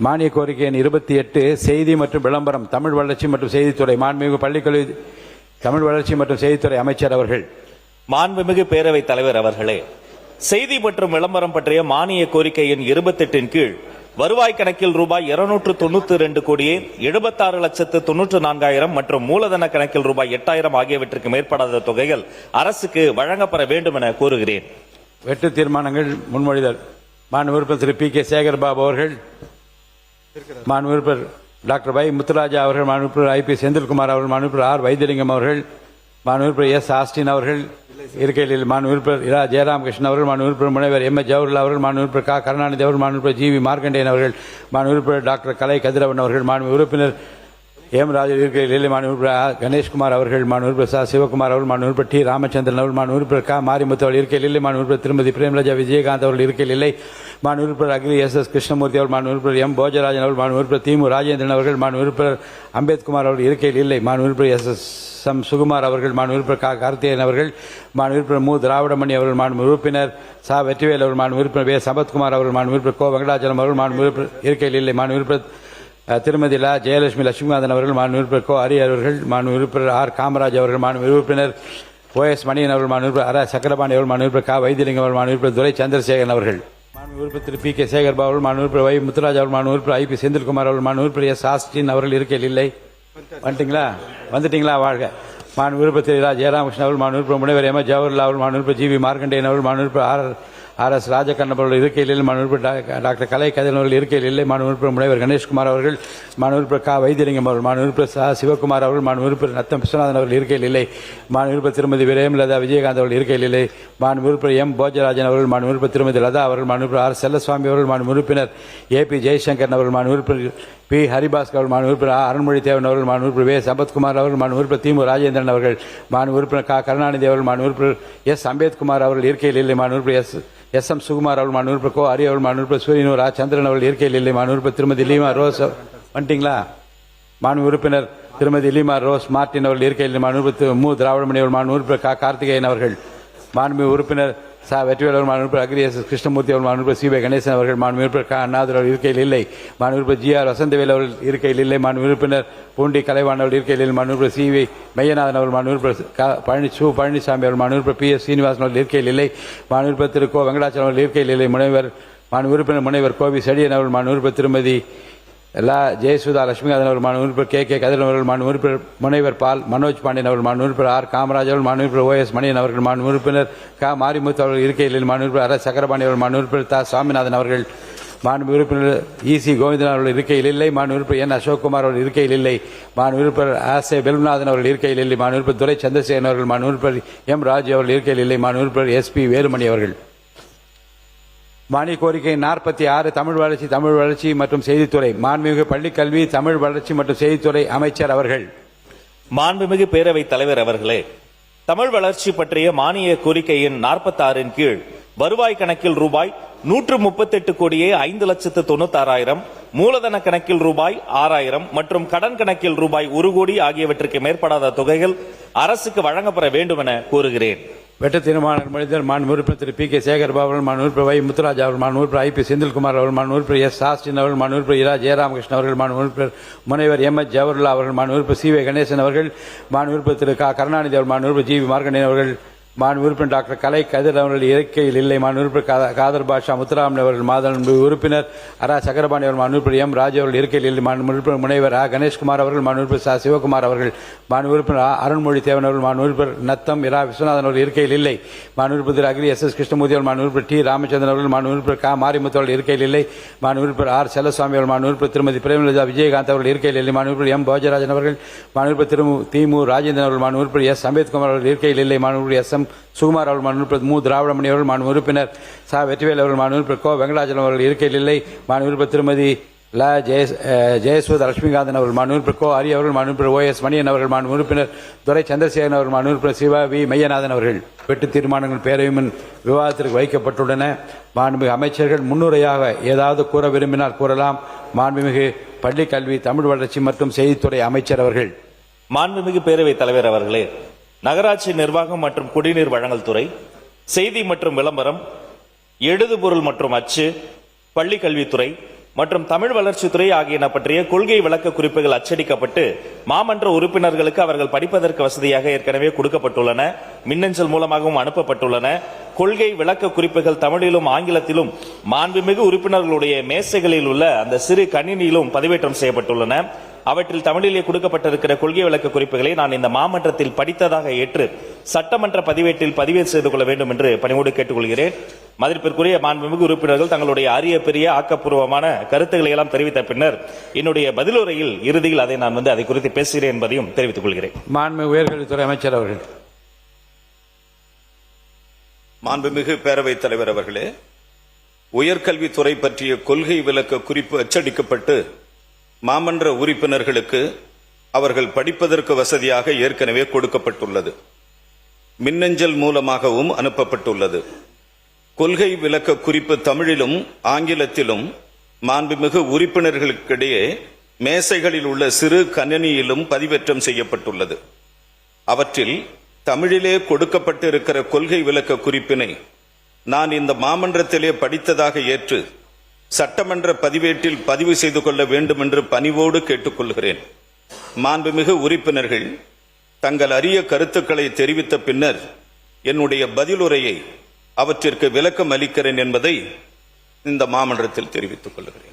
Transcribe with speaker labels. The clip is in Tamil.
Speaker 1: மானிய கோரிக்கை எண் 28 செய்தி மற்றும் விளம்பரம் தமிழ் வளர்ச்சி மற்றும் செய்தித்துறை மாண்புமிகு பள்ளிக்கல்வி தமிழ் வளர்ச்சி மற்றும் செய்தித்துறை அமைச்சர் அவர்கள்.
Speaker 2: மாண்புமிகு பேரவைத் தலைவர் அவர்களே, செய்தி மற்றும் விளம்பரம் பற்றிய மானிய கோரிக்கை எண் 28 கீழ் வருவாய் கணக்கில் ரூபாய் 292 கோடியே 76,94,000 மற்றும் மூலதன கணக்கில் ரூபாய் 8,000 ஆகியவற்றுக்கு மேற்படாத தொகைகள் அரசுக்கு வழங்கப்பட வேண்டும் என கோருகிறேன்.
Speaker 1: வெட்டு தீர்மானங்கள் முன்மொழிதல். மாண்பு உறுப்பினர் திரு பி கே சேகர் பாபு அவர்கள், மாண்பு உறுப்பினர் டாக்டர் வை முத்துராஜா அவர்கள், மாண்பு உறுப்பினர் ஐ பி செந்தில்குமார் அவர்கள், மாண்பு உறுப்பினர் ஆர் வைத்தியலிங்கம் அவர்கள், மாண்பு உறுப்பினர் எஸ் ஆஸ்டின் அவர்கள் இருக்கையில், மாண்பு உறுப்பினர் இரா ஜெயராமகிருஷ்ணன் அவர்கள், மாண்பு உறுப்பினர் முனைவர் எம் எஸ் ஜவஹர்லால் அவர்கள், மாண்பு உறுப்பினர் க கருணாநிதி அவர்கள், மாண்பு உறுப்பினர் ஜி வி மார்க்கண்டேயன் அவர்கள், மாண்பு உறுப்பினர் டாக்டர் கலை கதிரவன் அவர்கள், மாண்பு உறுப்பினர் எம் ராஜு இருக்கையில், மாண்பு உறுப்பினர் கணேஷ்குமார் அவர்கள், மாண்பு உறுப்பினர் ச சிவகுமார் அவர்கள், மாண்பு உறுப்பினர் டி ராமச்சந்திரன் அவர்கள், மாண்பு உறுப்பினர் க மாரிமுத்து அவர்கள் இருக்கையில், மாண்பு உறுப்பினர் திருமதி பிரேமலஜா விஜயகாந்த் அவர்கள் இருக்கையில், மாண்பு உறுப்பினர் அக்ரி எஸ் எஸ் கிருஷ்ணமூர்த்தி அவர்கள், மாண்பு உறுப்பினர் எம் போஜராஜன் அவர்கள், மாண்பு உறுப்பினர் தி மு ராஜேந்திரன் அவர்கள், மாண்பு உறுப்பினர் அம்பேத்குமார் அவர்கள் இருக்கையில் இல்லை, மாண்பு உறுப்பினர் எஸ் எஸ் எம் சுகுமார் அவர்கள், மாண்பு உறுப்பினர் க கார்த்திகேயன் அவர்கள், மாண்பு உறுப்பினர் மு திராவிடமணி அவர்கள், மாண்பு உறுப்பினர் ச வெற்றிவேல் அவர்கள், மாண்பு உறுப்பினர் வே சம்பத்குமார் அவர்கள், மாண்பு உறுப்பினர் கோ வெங்கடாச்சலம் அவர்கள், மாண்பு உறுப்பினர் இருக்கையில் இல்லை, மாண்பு உறுப்பினர் திருமதி லா ஜெயலட்சுமி லட்சுமிகாந்தன் அவர்கள், மாண்பு உறுப்பினர் கோ ஹரி அவர்கள், மாண்பு உறுப்பினர் ஆர் காமராஜ் அவர்கள், மாண்பு உறுப்பினர் ஓ எஸ் மணியன் அவர்கள், மாண்பு உறுப்பினர் ஆர் சக்கரபாணி அவர்கள், மாண்பு உறுப்பினர் க வைத்தியலிங்கம் அவர்கள், மாண்பு உறுப்பினர் துரை சந்திரசேகரன் அவர்கள், மாண்பு உறுப்பினர் திரு பி கே சேகர் பாபு அவர்கள், மாண்பு உறுப்பினர் வை முத்துராஜ் அவர்கள், மாண்பு உறுப்பினர் ஐ பி செந்தில்குமார் அவர்கள், மாண்பு உறுப்பினர் எஸ் ஆஸ்டின் அவர்கள் இருக்கையில் இல்லை. வந்துட்டீங்களா வாழ்க. மாண்பு உறுப்பினர் திரு ஜெயராமகிருஷ்ணன் அவர்கள், மாண்பு உறுப்பினர் முனைவர் எம் எஸ் ஜவஹர்லால் அவர்கள், மாண்பு உறுப்பினர் ஜி வி மார்க்கண்டேயன் அவர்கள், மாண்பு உறுப்பினர் ஆர் எஸ் ராஜகண்ணன் அவர்கள் இருக்கையில் இல்லை, மாண்பு உறுப்பினர் டாக்டர் கலை கதிரவன் அவர்கள் இருக்கையில் இல்லை, மாண்பு உறுப்பினர் முனைவர் கணேஷ்குமார் அவர்கள், மாண்பு உறுப்பினர் க வைத்தியலிங்கம் அவர்கள், மாண்பு உறுப்பினர் ச சிவகுமார் அவர்கள், மாண்பு உறுப்பினர் நத்தம் விஸ்வநாதன் அவர்கள் இருக்கையில் இல்லை, மாண்பு உறுப்பினர் திருமதி பிரேமலதா விஜயகாந்த் அவர்கள் இருக்கையில் இல்லை, மாண்பு உறுப்பினர் எம் போஜராஜன் அவர்கள், மாண்பு உறுப்பினர் திருமதி லதா அவர்கள், மாண்பு உறுப்பினர் ஆர் செல்லசுவாமி அவர்கள், மாண்பு உறுப்பினர் ஏ பி ஜெய்சங்கர் அவர்கள், மாண்பு உறுப்பினர் பி ஹரிபாஸ்கர் அவர்கள், மாண்பு உறுப்பினர் அருண்மொழி தேவன் அவர்கள், மாண்பு உறுப்பினர் வே சம்பத்குமார் அவர்கள், மாண்பு உறுப்பினர் தி மு ராஜேந்திரன் அவர்கள், மாண்பு உறுப்பினர் க கருணாநிதி அவர்கள், மாண்பு உறுப்பினர் எஸ் அம்பேத்குமார் அவர்கள் இருக்கையில் இல்லை, மாண்பு உறுப்பினர் எஸ் எம் சுகுமார் அவர்கள், மாண்பு உறுப்பினர் கோ ஹரி அவர்கள், மாண்பு உறுப்பினர் சூரியனு ரா சந்திரன் அவர்கள் இருக்கையில் இல்லை, மாண்பு உறுப்பினர் திருமதி லீமா ரோஸ் வந்துட்டீங்களா, மாண்பு உறுப்பினர் திருமதி லீமா ரோஸ் மார்டின் அவர்கள் இருக்கையில், மாண்பு உறுப்பினர் மு திராவிடமணி அவர்கள், மாண்பு உறுப்பினர் க கார்த்திகேயன் அவர்கள், மாண்பு உறுப்பினர் ச வெற்றிவேல் அவர்கள், மாண்பு உறுப்பினர் அக்ரி எஸ் எஸ் கிருஷ்ணமூர்த்தி அவர்கள், மாண்பு உறுப்பினர் சி வே கணேசன் அவர்கள், மாண்பு உறுப்பினர் க அண்ணாதுரை அவர்கள் இருக்கையில் இல்லை, மாண்பு உறுப்பினர் ஜி ஆர் வசந்தவேல் அவர்கள் இருக்கையில் இல்லை, மாண்பு உறுப்பினர் பூண்டி கலைவாணன் அவர்கள் இருக்கையில் இல்லை, மாண்பு உறுப்பினர் சி வி மையநாதன் அவர்கள், மாண்பு உறுப்பினர் பழனிசாமி அவர்கள், மாண்பு உறுப்பினர் பி எஸ் சீனிவாசன் அவர்கள் இருக்கையில் இல்லை, மாண்பு உறுப்பினர் திரு கோ வெங்கடாச்சலம் அவர்கள் இருக்கையில் இல்லை, மாண்பு உறுப்பினர் முனைவர் கோவி செடியன் அவர்கள், மாண்பு உறுப்பினர் திருமதி லா ஜெயசுதா லட்சுமிகாந்தன் அவர்கள், மாண்பு உறுப்பினர் கே கே கதிரவன் அவர்கள், மாண்பு உறுப்பினர் முனைவர் பால் மனோஜ் பாண்டியன் அவர்கள், மாண்பு உறுப்பினர் ஆர் காமராஜ் அவர்கள், மாண்பு உறுப்பினர் ஓ எஸ் மணியன் அவர்கள், மாண்பு உறுப்பினர் க மாரிமுத்து அவர்கள் இருக்கையில், மாண்பு உறுப்பினர் ஆர் சக்கரபாணி அவர்கள், மாண்பு உறுப்பினர் த சாமிநாதன் அவர்கள், மாண்பு உறுப்பினர் இசி கோவிந்தன் அவர்கள் இருக்கையில் இல்லை, மாண்பு உறுப்பினர் என் அசோக்குமார் அவர்கள் இருக்கையில் இல்லை, மாண்பு உறுப்பினர் ஆஸ் ஏ வெல்நாதன் அவர்கள் இருக்கையில் இல்லை, மாண்பு உறுப்பினர் துரை சந்திரசேகரன் அவர்கள், மாண்பு உறுப்பினர் எம் ராஜு அவர்கள் இருக்கையில் இல்லை, மாண்பு உறுப்பினர் எஸ் பி வேலுமணி அவர்கள். மானிய கோரிக்கை 46 தமிழ் வளர்ச்சி மற்றும் செய்தித்துறை மாண்புமிகு பள்ளிக்கல்வி தமிழ் வளர்ச்சி மற்றும் செய்தித்துறை அமைச்சர் அவர்கள்.
Speaker 2: மாண்புமிகு பேரவைத் தலைவர் அவர்களே, தமிழ் வளர்ச்சி பற்றிய மானிய கோரிக்கை எண் 46 கீழ் வருவாய் கணக்கில் ரூபாய் 138 கோடியே 5,96,000 மூலதன கணக்கில் ரூபாய் 6,000 மற்றும் கடன் கணக்கில் ரூபாய் 1 கோடி ஆகியவற்றுக்கு மேற்படாத தொகைகள் அரசுக்கு வழங்கப்பட வேண்டும் என கோருகிறேன்.
Speaker 1: வெட்ட தீர்மானம் மனிதர் மாண்பு உறுப்பினர் திரு பி கே சேகர் பாபு அவர்கள், மாண்பு உறுப்பினர் வை முத்துராஜா அவர்கள், மாண்பு உறுப்பினர் ஐ பி செந்தில்குமார் அவர்கள், மாண்பு உறுப்பினர் எஸ் ஆஸ்டின் அவர்கள், மாண்பு உறுப்பினர் இரா ஜெயராமகிருஷ்ணன் அவர்கள், மாண்பு உறுப்பினர் முனைவர் எம் எஸ் ஜவஹர்லால் அவர்கள், மாண்பு உறுப்பினர் சி வே கணேசன் அவர்கள், மாண்பு உறுப்பினர் திரு க கருணாநிதி அவர்கள், மாண்பு உறுப்பினர் ஜி வி மார்க்கண்டேயன் அவர்கள், மாண்பு உறுப்பினர் டாக்டர் கலை கதிர் அவர்கள் இருக்கையில் இல்லை, மாண்பு உறுப்பினர் காதர் பாஷா முத்துராமன் அவர்கள், மாண்பு உறுப்பினர் அரா சக்கரபாணி அவர்கள், மாண்பு உறுப்பினர் எம் ராஜு அவர்கள் இருக்கையில் இல்லை, மாண்பு உறுப்பினர் முனைவர் ஆ கணேஷ்குமார் அவர்கள், மாண்பு உறுப்பினர் ச சிவகுமார் அவர்கள், மாண்பு உறுப்பினர் அருண்மொழி தேவன் அவர்கள், மாண்பு உறுப்பினர் நத்தம் இரா விஸ்வநாதன் அவர்கள் இருக்கையில் இல்லை, மாண்பு உறுப்பினர் அக்ரி எஸ் எஸ் கிருஷ்ணமூர்த்தி அவர்கள், மாண்பு உறுப்பினர் டி ராமச்சந்திரன் அவர்கள், மாண்பு உறுப்பினர் க மாரிமுத்து அவர்கள் இருக்கையில் இல்லை, மாண்பு உறுப்பினர் ஆர் செல்லசுவாமி அவர்கள், மாண்பு உறுப்பினர் திருமதி பிரேமலதா விஜயகாந்த் அவர்கள் இருக்கையில் இல்லை, மாண்பு உறுப்பினர் எம் போஜராஜன் அவர்கள், மாண்பு உறுப்பினர் தி மு ராஜேந்திரன் அவர்கள், மாண்பு உறுப்பினர் எஸ் அம்பேத்குமார் அவர்கள் இருக்கையில் இல்லை, மாண்பு உறுப்பினர் எஸ் எம் சுகுமார் அவர்கள், மாண்பு உறுப்பினர் மு திராவிடமணி அவர்கள், மாண்பு உறுப்பினர் ச வெற்றிவேல் அவர்கள், மாண்பு உறுப்பினர் கோ வெங்கடாச்சலம் அவர்கள் இருக்கையில் இல்லை, மாண்பு உறுப்பினர் திருமதி லா ஜெயசுதா லட்சுமிகாந்தன் அவர்கள், மாண்பு உறுப்பினர் கோ ஹரி அவர்கள், மாண்பு உறுப்பினர் ஓ எஸ் மணியன் அவர்கள், மாண்பு உறுப்பினர் துரை சந்திரசேகரன் அவர்கள், மாண்பு உறுப்பினர் சிவா வி மையநாதன் அவர்கள். வெட்டு தீர்மானங்கள் பேரவை முன் விவாதத்திற்கு வைக்கப்பட்டுள்ளன. மாண்புமிகு அமைச்சர்கள் முன்னுரையாக ஏதாவது கூற விரும்பினால் கூறலாம். மாண்புமிகு பள்ளிக்கல்வி தமிழ் வளர்ச்சி மற்றும் செய்தித்துறை அமைச்சர் அவர்கள்.
Speaker 2: மாண்புமிகு பேரவைத் தலைவர் அவர்களே, நகராட்சி நிர்வாகம் மற்றும் குடிநீர் வழங்கல் துறை, செய்தி மற்றும் விளம்பரம், எழுதுபொருள் மற்றும் அச்சு, பள்ளிக்கல்வித்துறை, மற்றும் தமிழ் வளர்ச்சித்துறை ஆகியன பற்றிய கொள்கை விளக்க குறிப்புகள் அச்சடிக்கப்பட்டு மாமன்ற உறுப்பினர்களுக்கு அவர்கள் படிப்பதற்கு வசதியாக ஏற்கனவே கொடுக்கப்பட்டுள்ளன. மின்னஞ்சல் மூலமாகவும் அனுப்பப்பட்டுள்ளன. கொள்கை விளக்க குறிப்புகள் தமிழிலும் ஆங்கிலத்திலும் மாண்புமிகு உறுப்பினர்களுடைய மேசைகளில் உள்ள அந்த சிறு கணினியிலும் பதிவேற்றம் செய்யப்பட்டுள்ளன. அவற்றில் தமிழிலே கொடுக்கப்பட்டிருக்கிற கொள்கை விளக்க குறிப்புகளை நான் இந்த மாமன்றத்தில் படித்ததாக ஏற்று சட்டமன்ற பதிவேட்டில் பதிவேறு செய்து கொள்ள வேண்டும் என்று பணிவோடு கேட்டுக்கொள்கிறேன். மதிப்பிற்குரிய மாண்புமிகு உறுப்பினர்கள் தங்களுடைய அரிய பெரிய ஆக்கப்பூர்வமான கருத்துக்களை எல்லாம் தெரிவித்த பின்னர் என்னுடைய பதிலுரையில் இறுதியில் நான் அதை குறித்து பேசுகிறேன் என்பதையும் தெரிவித்துக் கொள்கிறேன்.
Speaker 1: மாண்புமிகு உயர்கல்வித்துறை அமைச்சர் அவர்கள்.
Speaker 3: மாண்புமிகு பேரவைத் தலைவர் அவர்களே, உயர்கல்வித்துறை பற்றிய கொள்கை விளக்க குறிப்பு அச்சடிக்கப்பட்டு மாமன்ற உறுப்பினர்களுக்கு அவர்கள் படிப்பதற்கு வசதியாக ஏற்கனவே கொடுக்கப்பட்டுள்ளது. மின்னஞ்சல் மூலமாகவும் அனுப்பப்பட்டுள்ளது. கொள்கை விளக்க குறிப்பு தமிழிலும் ஆங்கிலத்திலும் மாண்புமிகு உறுப்பினர்களுக்கிடையே மேசைகளில் உள்ள சிறு கணினியிலும் பதிவேற்றம் செய்யப்பட்டுள்ளது. அவற்றில் தமிழிலே கொடுக்கப்பட்டிருக்கிற கொள்கை விளக்க குறிப்பினை நான் இந்த மாமன்றத்திலே படித்ததாக ஏற்று சட்டமன்ற பதிவேட்டில் பதிவு செய்து கொள்ள வேண்டும் என்று பணிவோடு கேட்டுக்கொள்கிறேன். மாண்புமிகு உறுப்பினர்கள் தங்கள் அரிய கருத்துக்களை தெரிவித்த பின்னர் என்னுடைய பதிலுரையை அவற்றிற்கு விளக்கம் அளிக்கிறேன் என்பதை இந்த மாமன்றத்தில் தெரிவித்துக் கொள்கிறேன்.